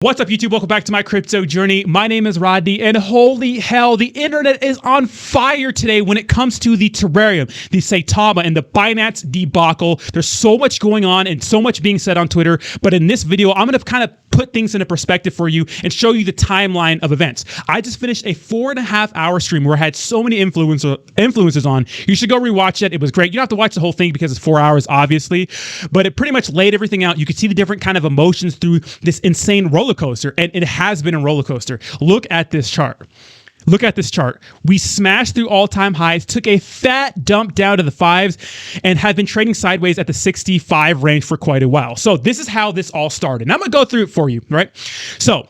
What's up, YouTube? Welcome back to my crypto journey. My name is Rodney, and holy hell, the internet is on fire today when it comes to the Terareum, the Saitama, and the Binance debacle. There's so much going on and so much being said on Twitter, but in this video, I'm going to kind of put things into perspective for you and show you the timeline of events. I just finished a 4.5-hour stream where I had so many influencers on. You should go rewatch it. It was great. You don't have to watch the whole thing because it's 4 hours, obviously, but it pretty much laid everything out. You could see the different kind of emotions through this insane roller coaster, and it has been a roller coaster. Look at this chart. Look at this chart. We smashed through all-time highs, took a fat dump down to the 5s, and have been trading sideways at the 65 range for quite a while. So this is how this all started. And I'm going to go through it for you, right? So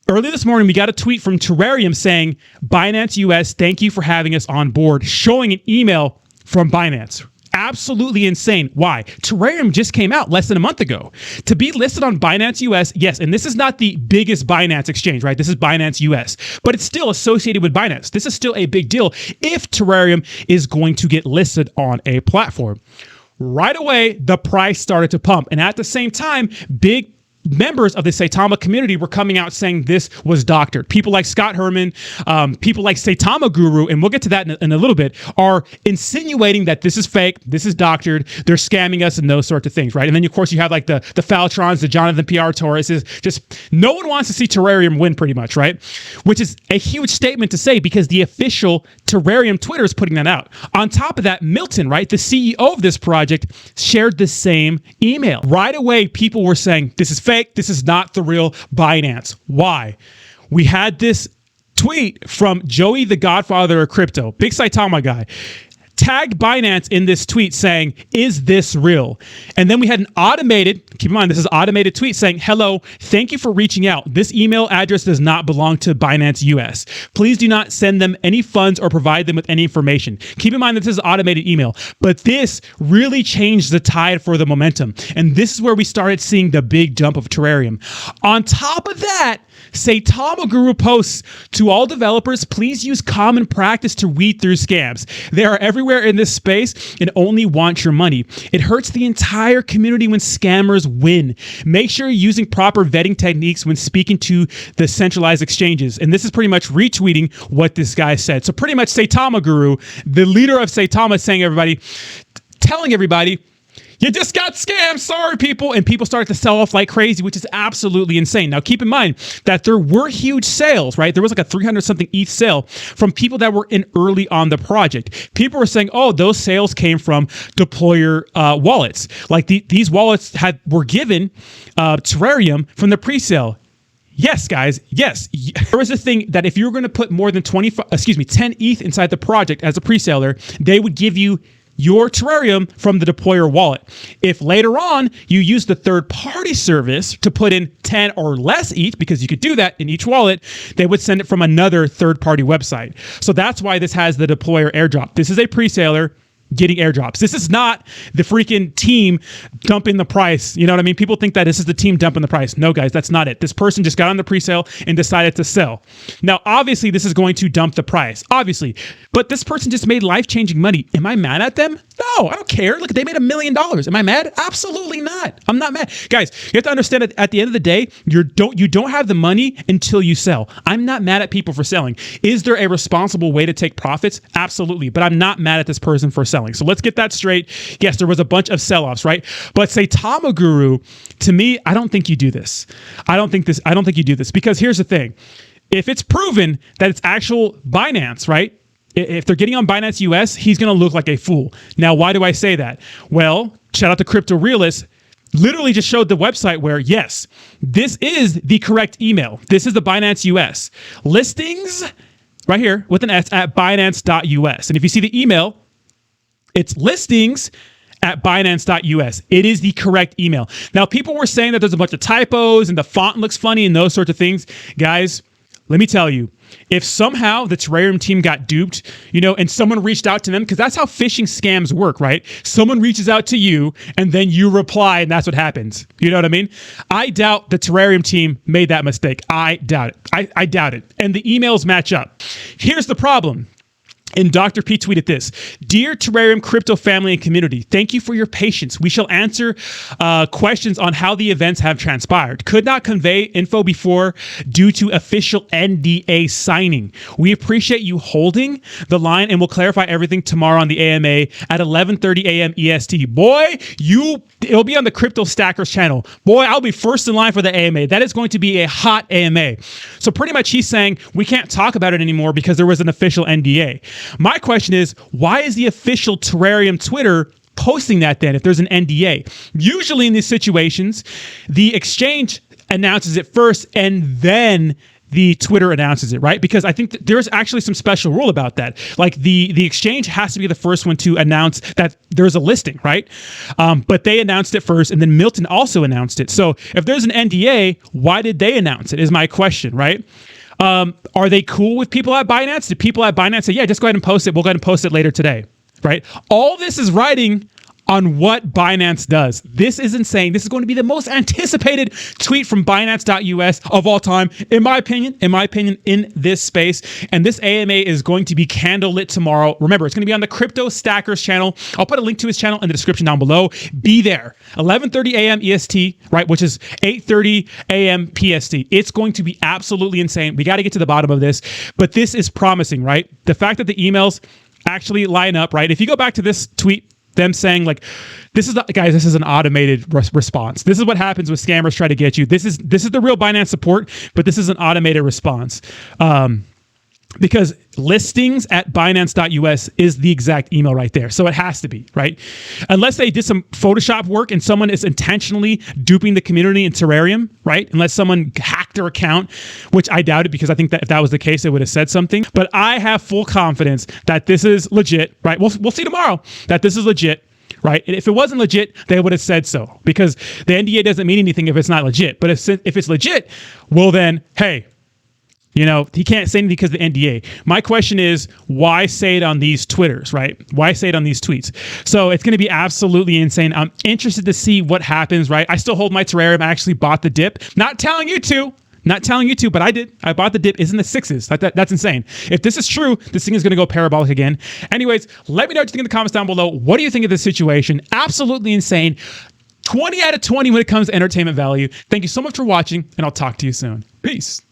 early this morning, we got a tweet from Terareum saying, Binance US, thank you for having us on board, showing an email from Binance. Absolutely insane. Why? Terareum just came out less than a month ago. To be listed on Binance US, yes, and this is not the biggest Binance exchange, right? This is Binance US, but it's still associated with Binance. This is still a big deal if Terareum is going to get listed on a platform. Right away, the price started to pump, and at the same time, big members of the Saitama community were coming out saying this was doctored. People like Scott Herman, people like Saitama Guru, and we'll get to that in a little bit, are insinuating that this is fake, this is doctored, they're scamming us and those sorts of things, right? And then, of course, you have like the Faltrons, the Jonathan PR Tauruses. Just no one wants to see Terareum win pretty much, right? Which is a huge statement to say because the official Terareum Twitter is putting that out. On top of that, Milton, right, the CEO of this project, shared the same email. Right away, people were saying, this is fake. This is not the real Binance. Why? We had this tweet from Joey, the Godfather of crypto, big Saitama guy, tagged Binance in this tweet saying, is this real? And then we had an automated, keep in mind, this is automated tweet saying, hello, thank you for reaching out. This email address does not belong to Binance US. Please do not send them any funds or provide them with any information. Keep in mind that this is automated email, but this really changed the tide for the momentum. And this is where we started seeing the big jump of Terareum. On top of that, Saitama Guru posts to all developers, please use common practice to weed through scams. They are everywhere in this space and only want your money. It hurts the entire community when scammers win. Make sure you're using proper vetting techniques when speaking to the centralized exchanges. And this is pretty much retweeting what this guy said. So pretty much Saitama Guru, the leader of Saitama, telling everybody, you just got scammed, sorry people, and people started to sell off like crazy, which is absolutely insane. Now, keep in mind that there were huge sales, right? There was like a 300-something ETH sale from people that were in early on the project. People were saying, oh, those sales came from deployer wallets. Like these wallets were given Terareum from the pre-sale. Yes, guys. Yes. There was a thing that if you were going to put more than 10 ETH inside the project as a pre-seller, they would give you your Terareum from the deployer wallet. If later on you use the third-party service to put in 10 or less ETH, because you could do that in each wallet, they would send it from another third-party website. So that's why this has the deployer airdrop. This is a pre-seller getting airdrops. This is not the freaking team dumping the price. You know what I mean? People think that this is the team dumping the price. No, guys, that's not it. This person just got on the pre-sale and decided to sell. Now, obviously, this is going to dump the price, obviously, but this person just made life-changing money. Am I mad at them? No, I don't care. Look, they made $1 million. Am I mad? Absolutely not. I'm not mad. Guys, you have to understand that at the end of the day, you don't have the money until you sell. I'm not mad at people for selling. Is there a responsible way to take profits? Absolutely. But I'm not mad at this person for selling. So let's get that straight. Yes, there was a bunch of sell-offs, right? But Saitama Guru, to me, I don't think you do this. I don't think you do this because here's the thing. If it's proven that it's actual Binance, right? If they're getting on Binance US, he's going to look like a fool. Now, why do I say that? Well, shout out to Crypto Realist. Literally just showed the website where, yes, this is the correct email. This is the Binance US. Listings, right here with an S, at Binance.us. And if you see the email, it's listings at Binance.us. It is the correct email. Now, people were saying that there's a bunch of typos and the font looks funny and those sorts of things. Guys, let me tell you, if somehow the Terareum team got duped, and someone reached out to them, because that's how phishing scams work, right? Someone reaches out to you and then you reply and that's what happens. You know what I mean? I doubt the Terareum team made that mistake. I doubt it. I doubt it. And the emails match up. Here's the problem. And Dr. P tweeted this: "Dear Terrarium crypto family and community, thank you for your patience. We shall answer questions on how the events have transpired. Could not convey info before due to official NDA signing. We appreciate you holding the line and we'll clarify everything tomorrow on the AMA at 11:30 a.m. EST. Boy, it'll be on the Crypto Stackers channel. Boy, I'll be first in line for the AMA. That is going to be a hot AMA." So pretty much he's saying we can't talk about it anymore because there was an official NDA. My question is, why is the official Terrarium Twitter posting that then if there's an NDA? Usually in these situations, the exchange announces it first and then the Twitter announces it, right? Because I think that there's actually some special rule about that. Like the exchange has to be the first one to announce that there's a listing, right? But they announced it first, and then Milton also announced it. So if there's an NDA, why did they announce it is my question, right? Are they cool with people at Binance? Did people at Binance say, yeah, just go ahead and post it. We'll go ahead and post it later today, right? All this is writing on what Binance does. This is insane. This is going to be the most anticipated tweet from Binance.us of all time, in my opinion, in this space. And this AMA is going to be candlelit tomorrow. Remember, it's going to be on the Crypto Stackers channel. I'll put a link to his channel in the description down below. Be there. 11:30 a.m. EST, right? Which is 8:30 a.m. PST. It's going to be absolutely insane. We got to get to the bottom of this, but this is promising, right? The fact that the emails actually line up, right? If you go back to this tweet, them saying like, this is an automated response. This is what happens when scammers try to get you. This is the real Binance support, but this is an automated response. Because listings at Binance.us is the exact email right there. So it has to be, right? Unless they did some Photoshop work and someone is intentionally duping the community in Terrarium, right? Unless someone hacked their account, which I doubt it, because I think that if that was the case, they would have said something. But I have full confidence that this is legit, right? We'll see tomorrow that this is legit. Right? If it wasn't legit, they would have said so, because the NDA doesn't mean anything if it's not legit. But if it's legit, well then, hey, you know, he can't say anything because of the NDA. My question is, why say it on these Twitters, right? Why say it on these tweets? So it's going to be absolutely insane. I'm interested to see what happens, right? I still hold my Terrarium. I actually bought the dip. Not telling you to, but I did. I bought the dip. Is in the sixes. That's insane. If this is true, this thing is going to go parabolic again. Anyways, let me know what you think in the comments down below. What do you think of this situation? Absolutely insane. 20 out of 20 when it comes to entertainment value. Thank you so much for watching, and I'll talk to you soon. Peace.